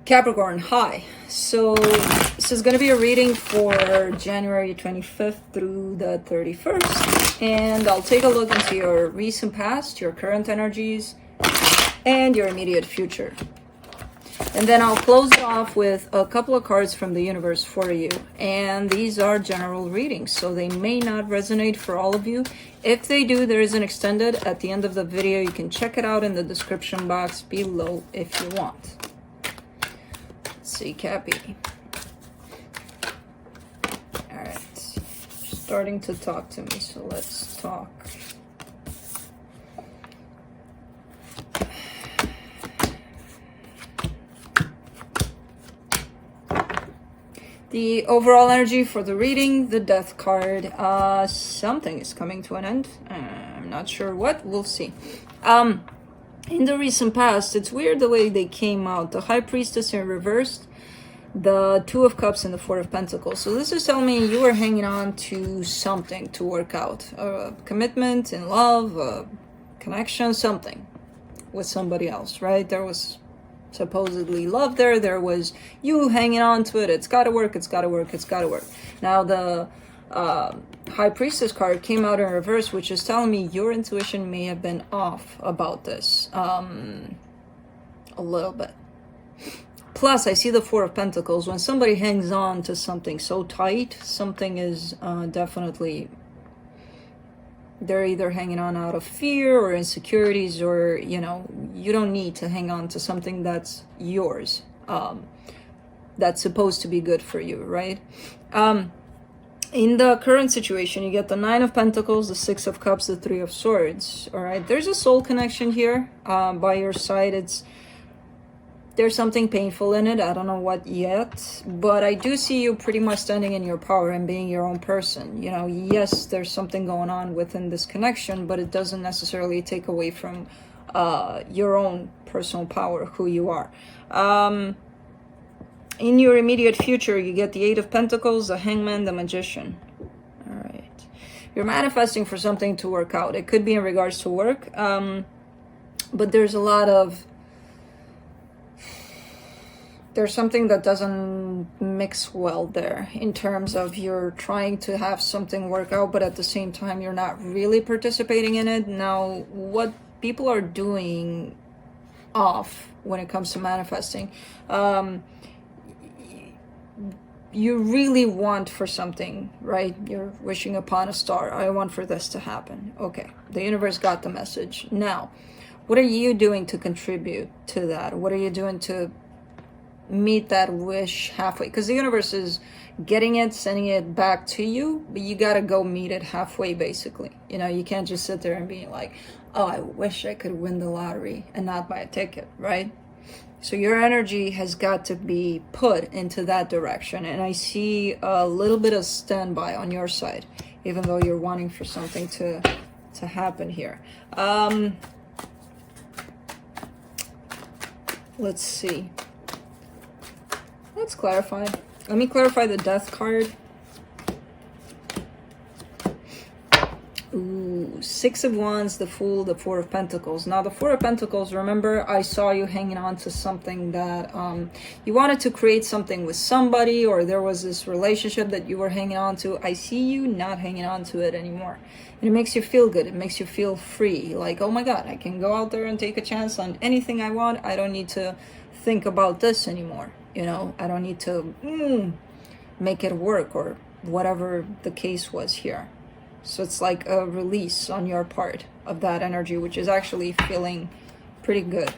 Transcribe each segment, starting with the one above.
Capricorn, hi. So this is going to be a reading for January 25th through the 31st. And I'll take a look into your recent past, your current energies, and your immediate future. And then I'll close it off with a couple of cards from the universe for you. And these are general readings, so they may not resonate for all of you. If they do, there is an extended at the end of the video. You can check it out in the description box below if you want. See, Cappy. All right, starting to talk to me, so let's talk. The overall energy for the reading, the Death card. Something is coming to an end. I'm not sure what. We'll see. In the recent past, it's weird the way they came out. The High Priestess in reversed, the Two of Cups and the Four of Pentacles. So this is telling me you were hanging on to something to work out. A commitment in love, a connection, something with somebody else, right? There was supposedly love there. There was you hanging on to it. It's got to work. It's got to work. It's got to work. Now the High Priestess card came out in reverse, which is telling me your intuition may have been off about this a little bit. Plus, I see the Four of Pentacles. When somebody hangs on to something so tight, something is definitely, they're either hanging on out of fear or insecurities, or, you know, you don't need to hang on to something that's yours, that's supposed to be good for you, right? In the current situation, you get the Nine of Pentacles, the Six of Cups, the Three of Swords. All right, there's a soul connection here by your side. There's something painful in it. I don't know what yet, but I do see you pretty much standing in your power and being your own person. You know, yes, there's something going on within this connection, but it doesn't necessarily take away from your own personal power, who you are. In your immediate future, you get the Eight of Pentacles, the Hangman, the Magician. All right. You're manifesting for something to work out. It could be in regards to work, but there's a lot of... There's something that doesn't mix well there in terms of you're trying to have something work out, but at the same time, you're not really participating in it. Now, what people are doing off when it comes to manifesting, you really want for something, right? You're wishing upon a star. I want for this to happen. Okay, the universe got the message. Now, what are you doing to contribute to that? What are you doing to meet that wish halfway? Because the universe is getting it, sending it back to you, but you got to go meet it halfway, basically. You know, you can't just sit there and be like, oh, I wish I could win the lottery and not buy a ticket, right? So your energy has got to be put into that direction. And I see a little bit of standby on your side, even though you're wanting for something to happen here. Let's see. Let's clarify. Let me clarify the Death card. Ooh, Six of Wands, the Fool, the Four of Pentacles. Now, the Four of Pentacles, remember, I saw you hanging on to something that you wanted to create something with somebody, or there was this relationship that you were hanging on to. I see you not hanging on to it anymore. And it makes you feel good. It makes you feel free. Like, oh my God, I can go out there and take a chance on anything I want. I don't need to think about this anymore. You know, I don't need to make it work, or whatever the case was here. So it's like a release on your part of that energy, which is actually feeling pretty good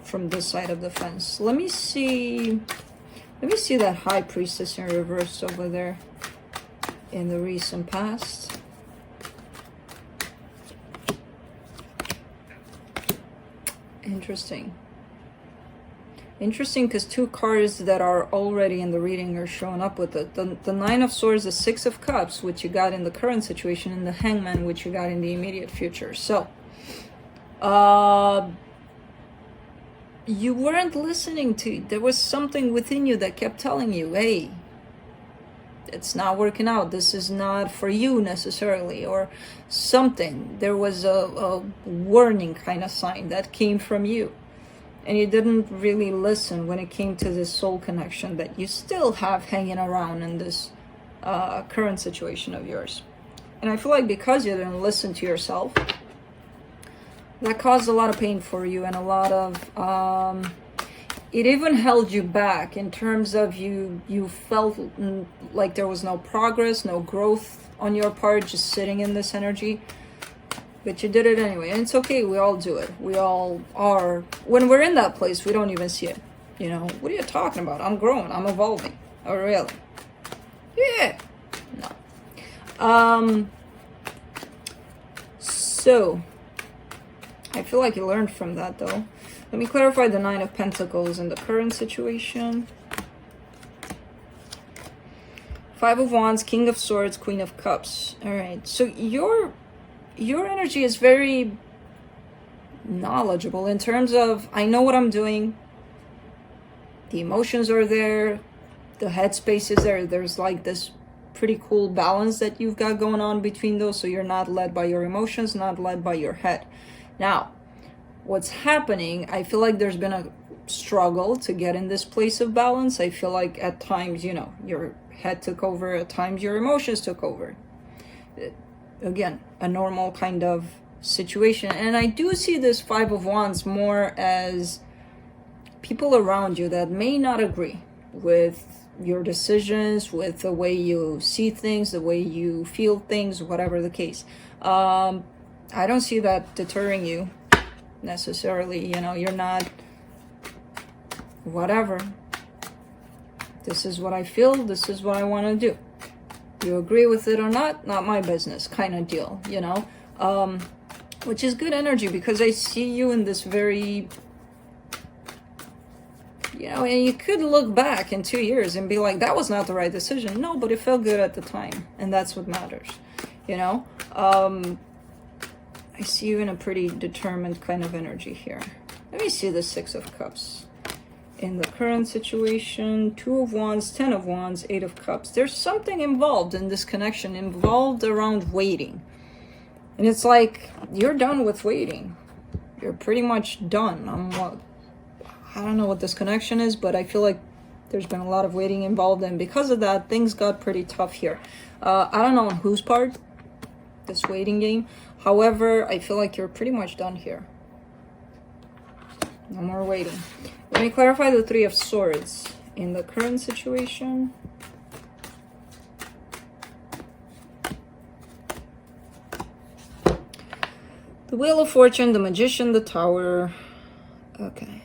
from this side of the fence. Let me see that High Priestess in reverse over there in the recent past. Interesting. Interesting, because two cards that are already in the reading are showing up with it. The Nine of Swords, the Six of Cups, which you got in the current situation, and the Hangman, which you got in the immediate future. So, you weren't listening to... There was something within you that kept telling you, hey, it's not working out. This is not for you necessarily, or something. There was a warning kind of sign that came from you. and you didn't really listen when it came to this soul connection that you still have hanging around in this current situation of yours. And I feel like because you didn't listen to yourself, that caused a lot of pain for you, and a lot of it even held you back in terms of you felt like there was no progress, no growth on your part, just sitting in this energy. But you did it anyway, and it's okay. We all do it. We all are. When we're in that place, we don't even see it. You know, what are you talking about? I'm growing. I'm evolving. Oh, really? Yeah. No. So I feel like you learned from that, though. Let me clarify the Nine of Pentacles in the current situation. Five of Wands, King of Swords, Queen of Cups. All right. So your energy is very knowledgeable in terms of, I know what I'm doing. The emotions are there. The headspace is there. There's like this pretty cool balance that you've got going on between those. So you're not led by your emotions, not led by your head. Now, what's happening, I feel like there's been a struggle to get in this place of balance. I feel like at times, you know, your head took over, at times your emotions took over. Again, a normal kind of situation. And I do see this Five of Wands more as people around you that may not agree with your decisions, with the way you see things, the way you feel things, whatever the case. I don't see that deterring you necessarily. You know, you're not, whatever, this is what I feel, this is what I want to do. You agree with it or not my business kind of deal, you know. Which is good energy, because I see you in this very, you know, and you could look back in 2 years and be like, that was not the right decision. No, but it felt good at the time, and that's what matters, you know. I see you in a pretty determined kind of energy here. Let me see the Six of Cups in the current situation. Two of Wands, Ten of Wands, Eight of Cups. There's something involved in this connection, involved around waiting. And it's like, you're done with waiting. You're pretty much done. I don't know what this connection is, but I feel like there's been a lot of waiting involved, and because of that, things got pretty tough here. I don't know on whose part, this waiting game. However, I feel like you're pretty much done here. No more waiting. Let me clarify the Three of Swords in the current situation. The Wheel of Fortune, the Magician, the Tower. Okay.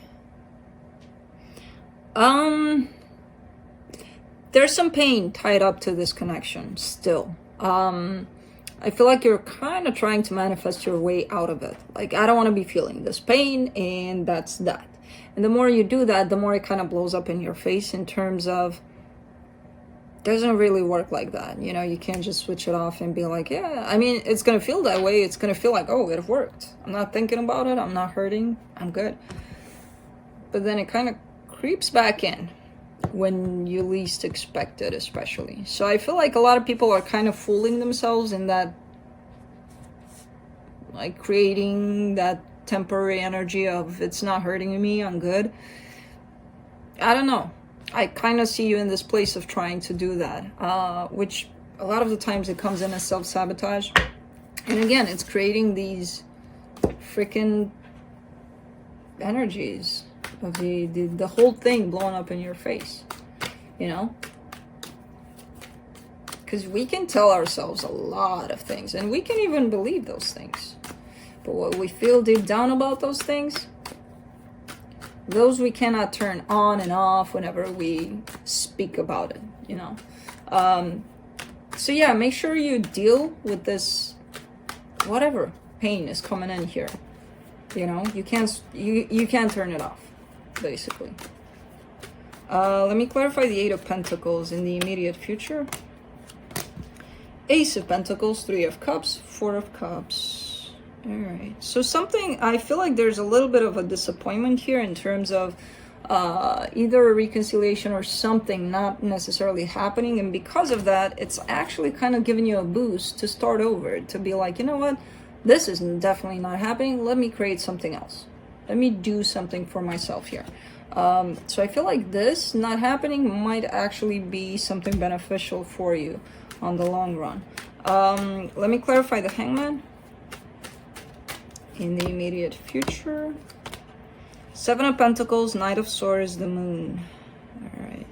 There's some pain tied up to this connection still. I feel like you're kind of trying to manifest your way out of it. Like, I don't want to be feeling this pain, and that's that. And the more you do that, the more it kind of blows up in your face in terms of, doesn't really work like that. You know, you can't just switch it off and be like, yeah, I mean, it's going to feel that way. It's going to feel like, oh, it worked. I'm not thinking about it. I'm not hurting. I'm good. But then it kind of creeps back in when you least expect it, especially. So I feel like a lot of people are kind of fooling themselves in that, like, creating that temporary energy of, it's not hurting me, I'm good. I don't know. I kind of see you in this place of trying to do that, which a lot of the times it comes in as self-sabotage. And again, it's creating these freaking energies of the whole thing blowing up in your face, you know? Because we can tell ourselves a lot of things, and we can even believe those things. But what we feel deep down about those things, those we cannot turn on and off whenever we speak about it, you know? So yeah, make sure you deal with this, whatever pain is coming in here. You know, you can't turn it off, basically. Let me clarify the Eight of Pentacles in the immediate future. Ace of Pentacles, Three of Cups, Four of Cups. All right, so something, I feel like there's a little bit of a disappointment here in terms of either a reconciliation or something not necessarily happening, and because of that, it's actually kind of giving you a boost to start over, to be like, you know what, this is definitely not happening, let me create something else. Let me do something for myself here. So I feel like this not happening might actually be something beneficial for you on the long run. Let me clarify the Hangman. In the immediate future. Seven of Pentacles, Knight of Swords, the Moon. All right.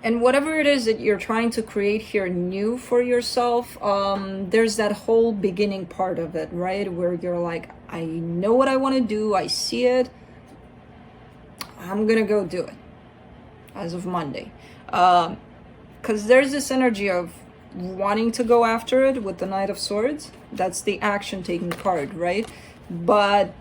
And whatever it is that you're trying to create here new for yourself, there's that whole beginning part of it, right? Where you're like, I know what I want to do. I see it. I'm going to go do it as of Monday. Because there's this energy of wanting to go after it with the Knight of Swords. That's the action taking card, right? But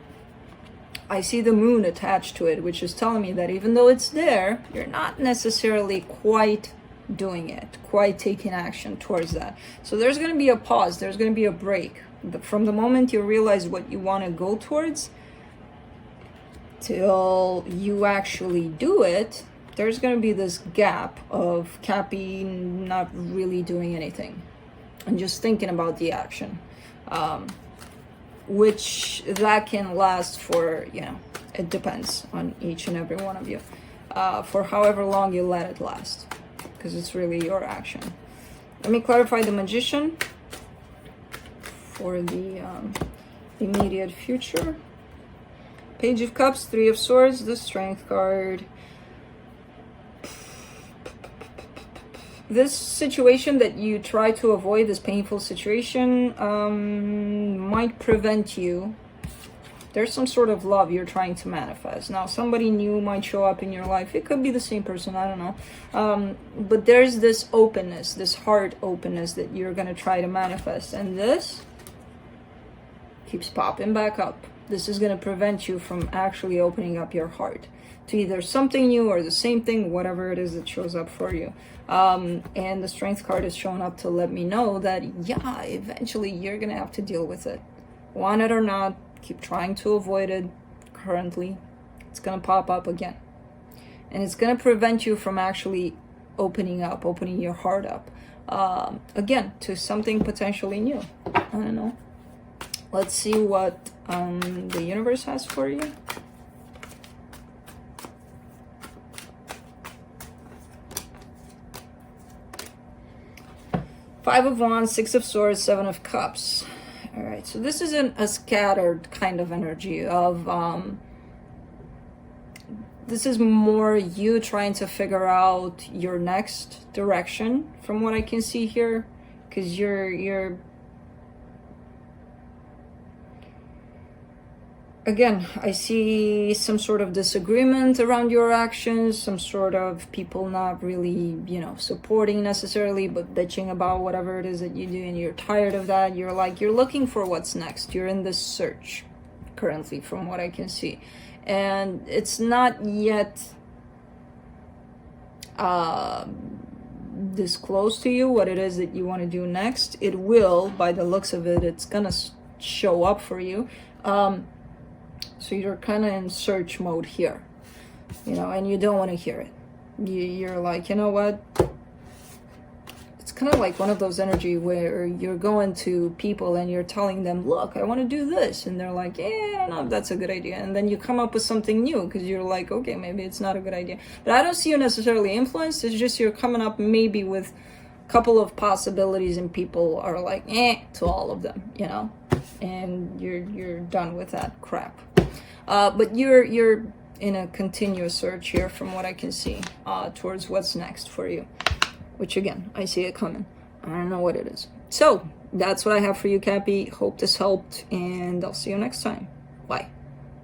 I see the Moon attached to it, which is telling me that even though it's there, you're not necessarily quite doing it, quite taking action towards that. So there's going to be a pause, there's going to be a break. But from the moment you realize what you want to go towards till you actually do it, there's going to be this gap of Cappy not really doing anything and just thinking about the action, which that can last for, you know, it depends on each and every one of you, for however long you let it last, because it's really your action. Let me clarify the Magician for the immediate future. Page of Cups, Three of Swords, the Strength card. This situation that you try to avoid, this painful situation, might prevent you. There's some sort of love you're trying to manifest. Now, somebody new might show up in your life. It could be the same person, I don't know. But there's this openness, this heart openness that you're going to try to manifest. And this keeps popping back up. This is going to prevent you from actually opening up your heart to either something new or the same thing, whatever it is that shows up for you. And the Strength card is showing up to let me know that, yeah, eventually you're going to have to deal with it. Want it or not, keep trying to avoid it. Currently, it's going to pop up again. And it's going to prevent you from actually opening your heart up, again, to something potentially new. I don't know. Let's see what the universe has for you. Five of Wands, Six of Swords, Seven of Cups. All right, so this isn't a scattered kind of energy of, this is more you trying to figure out your next direction from what I can see here, because you're again, I see some sort of disagreement around your actions, some sort of people not really, you know, supporting necessarily, but bitching about whatever it is that you do, and you're tired of that. You're like, you're looking for what's next. You're in this search currently from what I can see. And it's not yet disclosed to you what it is that you want to do next. It will, by the looks of it, it's gonna show up for you. So you're kind of in search mode here, you know, and you don't want to hear it. You're like, you know what? It's kind of like one of those energy where you're going to people and you're telling them, look, I want to do this. And they're like, yeah, I don't know if that's a good idea. And then you come up with something new because you're like, okay, maybe it's not a good idea. But I don't see you necessarily influenced. It's just you're coming up maybe with a couple of possibilities and people are like, to all of them, you know, and you're done with that crap. But you're in a continuous search here from what I can see, towards what's next for you, which again, I see it coming. I don't know what it is. So that's what I have for you, Cappy. Hope this helped, and I'll see you next time. Bye.